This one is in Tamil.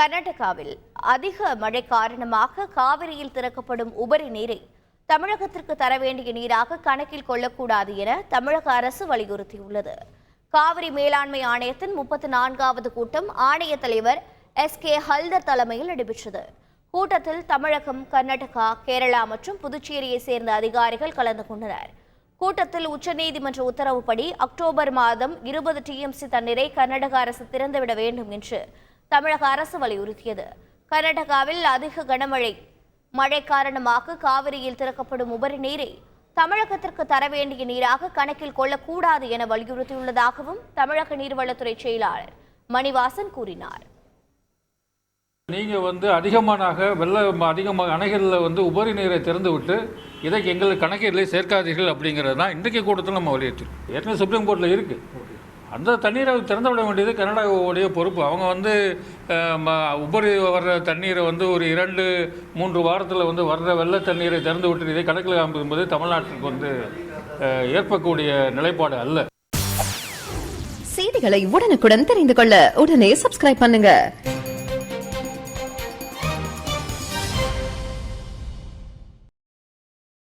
கர்நாடகாவில் அதிக மழை காரணமாக காவிரியில் திறக்கப்படும் உபரி நீரை தமிழகத்திற்கு தர வேண்டிய நீராக கணக்கில் கொள்ளக்கூடாது என தமிழக அரசு வலியுறுத்தியுள்ளது. காவிரி மேலாண்மை ஆணையத்தின் 34வது கூட்டம் ஆணைய தலைவர் SK ஹல்தர் தலைமையில் நடைபெற்றது. கூட்டத்தில் தமிழகம், கர்நாடகா, கேரளா மற்றும் புதுச்சேரியை சேர்ந்த அதிகாரிகள் கலந்து கொண்டனர். கூட்டத்தில் உச்சநீதிமன்ற உத்தரவுப்படி அக்டோபர் மாதம் 20 TMC தண்ணீரை கர்நாடக அரசு திறந்துவிட வேண்டும் என்று தமிழக அரசு வலியுறுத்தியது. கர்நாடகாவில் அதிக மழை காரணமாக காவிரியில் திறக்கப்படும் உபரி நீரை தமிழகத்திற்கு தர வேண்டிய நீராக கணக்கில் கொள்ளக்கூடாது என வலியுறுத்தியுள்ளதாகவும் தமிழக நீர்வளத்துறை செயலாளர் மணிவாசன் கூறினார். நீங்கள் அதிகமாக அணைகளில் உபரி நீரை திறந்து விட்டு இதை எங்களுக்கு கணக்கில் சேர்க்காதீர்கள் அப்படிங்கிறது தான் இன்றைக்கு கூட்டத்தில் நம்ம வலியுறுத்திருக்கோம். ஏற்கனவே சுப்ரீம் கோர்ட்டில் இருக்குது. அந்த தண்ணீரை திறந்து விட வேண்டியது கர்நாடகாவுடைய பொறுப்பு. அவங்க உபரி வர்ற தண்ணீரை ஒரு 2-3 வாரத்தில் வர்ற வெள்ள தண்ணீரை திறந்து விட்டு இதை கணக்கில் காண்பது தமிழ்நாட்டுக்கு ஏற்பக்கூடிய நிலைப்பாடு அல்ல. செய்திகளை உடனுக்குடன் தெரிந்து கொள்ள உடனே சப்ஸ்கிரைப் பண்ணுங்க.